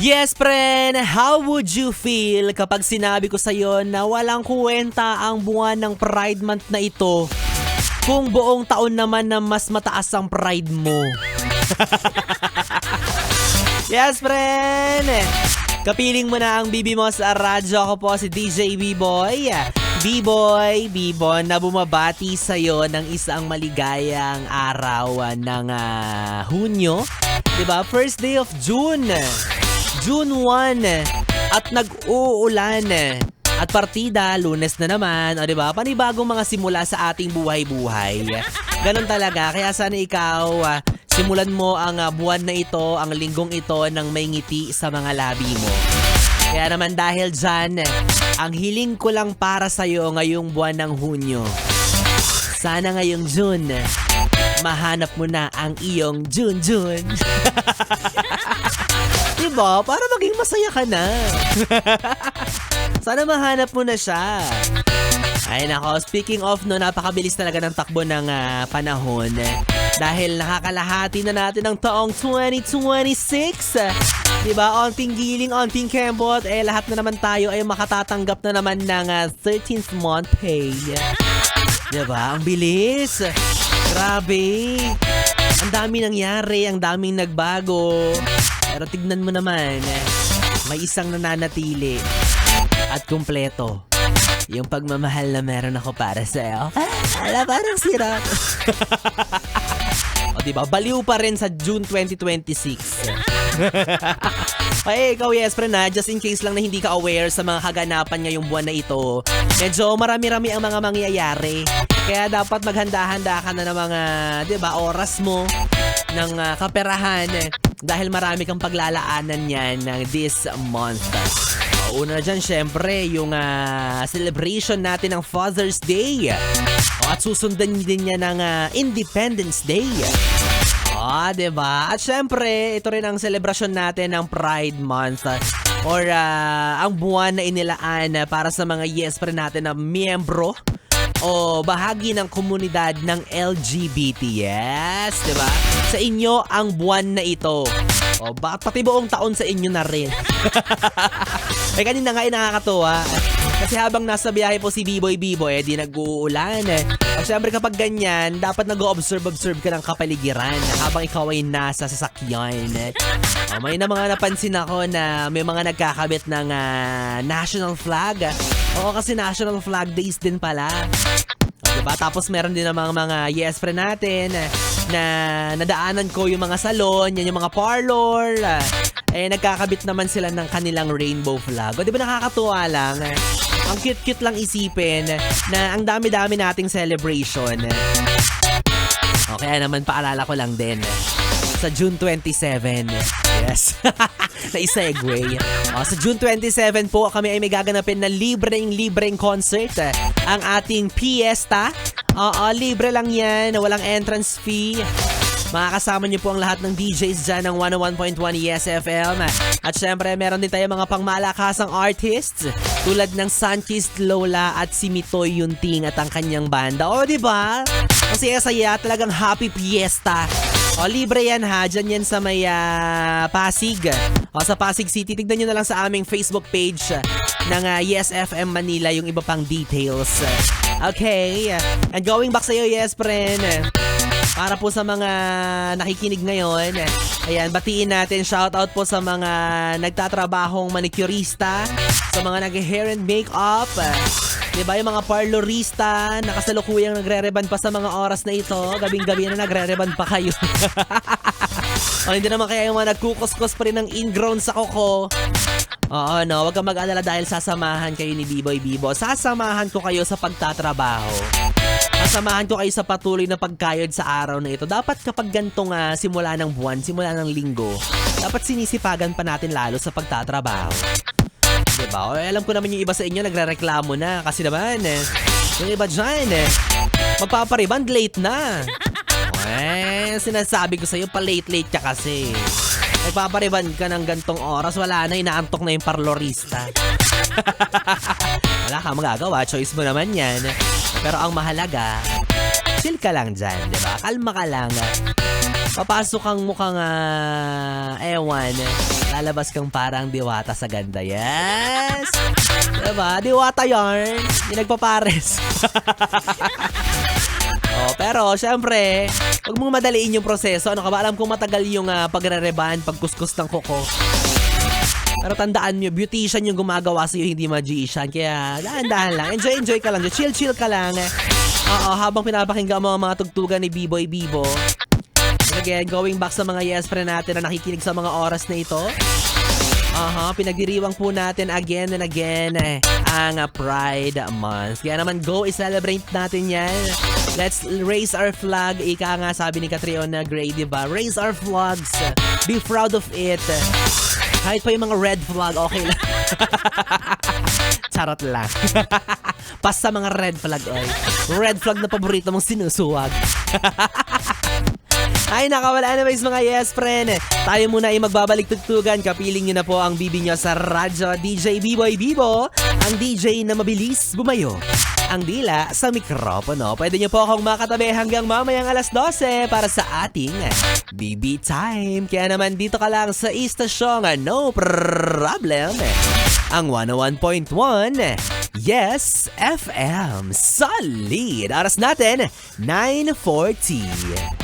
Yes, friend! How would you feel kapag sinabi ko sa'yo na walang kuwenta ang buwan ng Pride Month na ito kung buong taon naman na mas mataas ang pride mo? Yes, friend! Kapiling mo na ang bibi mo sa radyo. Ako po si DJ B-Boy. B-Boy, na bumabati sa'yo ng isang maligayang araw ng Hunyo. Diba? First day of June. June 1. At nag-uulan. At partida, Lunes na naman. O diba? Panibagong mga simula sa ating buhay-buhay. Ganon talaga. Kaya sana ikaw, simulan mo ang buwan na ito, ang linggong ito ng may ngiti sa mga labi mo. Kaya naman dahil dyan, ang hiling ko lang para sa'yo ngayong buwan ng Hunyo. Sana ngayong June, mahanap mo na ang iyong June. Diba? Para maging masaya ka na. Sana mahanap mo na siya. Ay nako, speaking of no, napakabilis talaga ng takbo ng panahon. Dahil nakakalahati na natin ang taong 2026. Diba? Onting giling, onting kembot. Lahat na naman tayo ay makatatanggap na naman ng 13th month pay. Diba? Ang bilis. Grabe. Ang dami nangyari, ang daming nagbago. Pero tignan mo naman, may isang nananatili at kumpleto. Yung pagmamahal na meron ako para sa'yo. Ala, parang sira. O diba, baliw pa rin sa June 2026. Ay, ikaw yes, friend just in case lang na hindi ka aware sa mga kaganapan ngayong buwan na ito. Medyo marami-rami ang mga mangyayari. Kaya dapat maghanda-handa ka na ng mga, diba, oras mo ng kaperahan. Dahil marami kang paglalaanan yan ng this month. Una na dyan, syempre, yung celebration natin ng Father's Day. At susundan din niya ng Independence Day. Diba? At syempre, ito rin ang celebration natin ng Pride Month. Or ang buwan na inilaan para sa mga yes friend natin na miyembro o bahagi ng komunidad ng LGBT. Yes, diba? Sa inyo ang buwan na ito. O pati buong taon sa inyo na rin. Ay kanina nga nakakatuwa. Kasi habang nasa biyahe po si B-Boy, di nag-uulan. At syempre kapag ganyan, dapat nag-observe ka ng kapaligiran habang ikaw ay nasa sasakyan. May na mga napansin ako na may mga nagkakabit ng national flag. Oo, kasi national flag days din pala. Diba? Tapos meron din namang mga yes friend natin na nadaanan ko yung mga salon, yan yung mga parlor. Nagkakabit naman sila ng kanilang rainbow flag. O diba nakakatuwa lang? Ang cute-cute lang isipin na ang dami-dami nating celebration. O kaya naman paalala ko lang din sa June 27. Yes. Na-segue. Sa June 27 po, kami ay may gaganapin na libreng concert. Ang ating Fiesta. Libre lang yan. Walang entrance fee. Makakasama niyo po ang lahat ng DJs dyan ng 101.1 Yes FM. At syempre, meron din tayo mga pangmalakasang artists tulad ng Sanchez Lola at si Mitoy Yunting at ang kanyang banda. O, diba? Kasi saya talagang happy fiesta. O, libre yan ha. Dyan yan sa may Pasig. O, sa Pasig City. Tignan nyo na lang sa aming Facebook page ng Yes FM Manila yung iba pang details. Okay. And going back sa'yo, yes, friend. Para po sa mga nakikinig ngayon, ayan, batiin natin, shoutout po sa mga nagtatrabahong manicurista, sa mga nag-hair and makeup, diba, yung mga parlorista, nakasalukuyang nagre-reban pa sa mga oras na ito, gabing-gabi na nagre-reban pa kayo. O, hindi naman kaya yung mga nagkukuskus pa rin ng ingrown sa kuko. Oo, no, wag kang mag-alala dahil sasamahan kayo ni B-Boy Bibo. Sasamahan ko kayo sa pagtatrabaho. Sasamahan ko kayo sa patuloy na pagkayod sa araw na ito. Dapat kapag gantong simula ng buwan, simula ng linggo, dapat sinisipagan pa natin lalo sa pagtatrabaho. Diba? O, alam ko naman yung iba sa inyo nagre-reklamo na kasi naman, yung iba dyan, magpapariband late na. Sinasabi ko sa'yo, pa-late ka kasi. Nagpapariban ka ng gantong oras, wala na, inaantok na yung parlorista. Wala ka magagawa, choice mo naman yan. Pero ang mahalaga, chill ka lang dyan, di ba? Kalma ka lang. Papasok kang mukhang, ewan, lalabas kang parang diwata sa ganda. Yes! Diba? Diwata yarn. Yung nagpapares. Pero, syempre, huwag mong madaliin yung proseso. Ano ka ba? Alam kong matagal yung pagre-reban, pagkuskus ng kuko. Pero tandaan nyo, beautician yung gumagawa sa'yo, hindi magician. Kaya, dahan-dahan lang. Enjoy ka lang. Chill ka lang. Habang pinapakinggan mo ang mga tugtugan ni B-Boy Bibo. Again, going back sa mga yes friend natin na nakikinig sa mga oras na ito. Pinagdiriwang po natin again and again ang Pride Month. Kaya naman, go i-celebrate natin yan. Let's raise our flag. Ika nga, sabi ni Catriona Gray, diba? Raise our flags. Be proud of it. Kahit pa yung mga red flag, okay lang. Charot lang. Pas sa mga red flag, oy. Red flag na paborito mong sinusuwag. Ay, nakawala na mga yes friend. Tayo muna ay magbabalik tugtugan. Kapiling nyo na po ang bibi nyo sa radyo. DJ B-Boy Bibo, ang DJ na mabilis bumayo ang dila sa mikropono. Pwede nyo po akong makatabi hanggang mamayang alas 12 para sa ating BB Time. Kaya naman dito ka lang sa istasyong no problem. Ang 101.1 Yes FM. Solid. Oras natin, 9:40.